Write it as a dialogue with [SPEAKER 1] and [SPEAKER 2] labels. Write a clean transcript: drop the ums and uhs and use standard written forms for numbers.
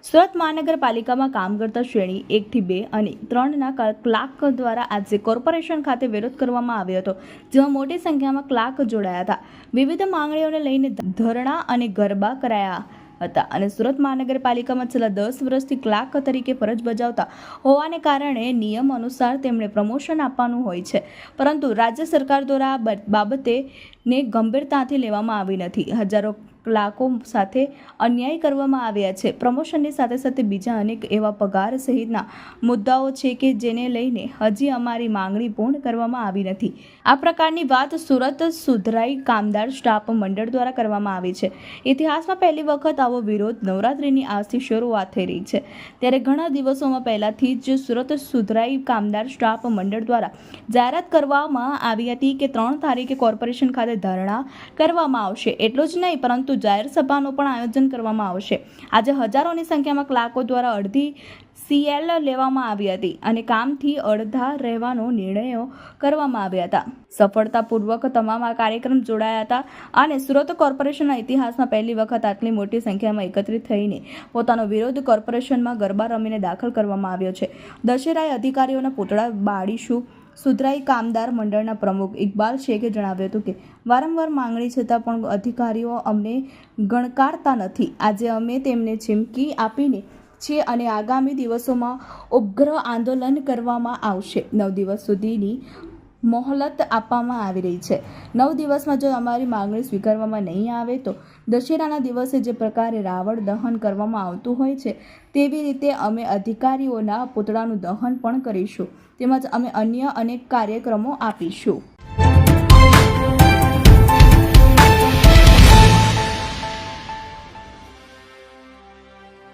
[SPEAKER 1] સુરત મહાનગરપાલિકામાં કામ કરતા શ્રેણી 1 થી 2 અને 3ના ક્લાર્ક દ્વારા આજે કોર્પોરેશન ખાતે વિરોધ કરવામાં આવ્યો હતો, જેમાં મોટી સંખ્યામાં ક્લાર્ક જોડાયા હતા. વિવિધ માંગણીઓને લઈને ધરણા અને ગરબા કરાયા હતા અને સુરત મહાનગરપાલિકામાં છેલ્લા 10 વર્ષથી ક્લાર્ક તરીકે ફરજ બજાવતા હોવાને કારણે નિયમ અનુસાર તેમણે પ્રમોશન આપવાનું હોય છે, પરંતુ રાજ્ય સરકાર દ્વારા આ બાબતને ગંભીરતાથી લેવામાં આવી નથી. હજારો ક્લાર્કો સાથે અન્યાય કરવામાં આવ્યા છે. પ્રમોશનની સાથે સાથે બીજા અનેક એવા પગાર સહિતના મુદ્દાઓ છે કે જેને લઈને હજી અમારી માંગણી પૂર્ણ કરવામાં આવી નથી. આ પ્રકારની વાત સુરત સુધરાઈ કામદાર સ્ટાફ મંડળ દ્વારા કરવામાં આવી છે. ઇતિહાસમાં પહેલી વખત આવો વિરોધ નવરાત્રિની આજથી શરૂઆત થઈ રહી છે, ત્યારે ઘણા દિવસોમાં પહેલાથી જ સુરત સુધરાઈ કામદાર સ્ટાફ મંડળ દ્વારા જાહેરાત કરવામાં આવી હતી કે 3 તારીખે કોર્પોરેશન ખાતે ધરણા કરવામાં આવશે. એટલું જ નહીં, પરંતુ જાહેર સભાનું પણ આયોજન કરવામાં આવશે. આજે હજારોની સંખ્યામાં ક્લાર્કો દ્વારા અડધી CL લેવામાં આવી હતી અને કામથી અડધા રહેવાનો નિર્ણયો કરવામાં આવ્યા હતા. સફળતાપૂર્વક તમામ આ કાર્યક્રમ જોડાયા હતા અને સુરત કોર્પોરેશનના ઇતિહાસમાં પહેલી વખત આટલી મોટી સંખ્યામાં એકત્રિત થઈને પોતાનો વિરોધ કોર્પોરેશનમાં ગરબા રમીને દાખલ કરવામાં આવ્યો છે. દશેરાએ અધિકારીઓના પૂતળા બાળીશું. સુધરાઈ કામદાર મંડળના પ્રમુખ ઇકબાલ શેખે જણાવ્યું હતું કે વારંવાર માંગણી છતાં પણ અધિકારીઓ અમને ગણકારતા નથી. આજે અમે તેમને ચીમકી આપીને છીએ અને આગામી દિવસોમાં ઉગ્ર આંદોલન કરવામાં આવશે. 9 દિવસ સુધીની મોહલત આપવામાં આવી રહી છે. 9 દિવસમાં જો અમારી માંગણી સ્વીકારવામાં નહીં આવે તો દશેરાના દિવસે જે પ્રકારે રાવણ દહન કરવામાં આવતું હોય છે તેવી રીતે અમે અધિકારીઓના પૂતળાનું દહન પણ કરીશું. તેમજ અમે અન્ય અનેક કાર્યક્રમો આપીશું.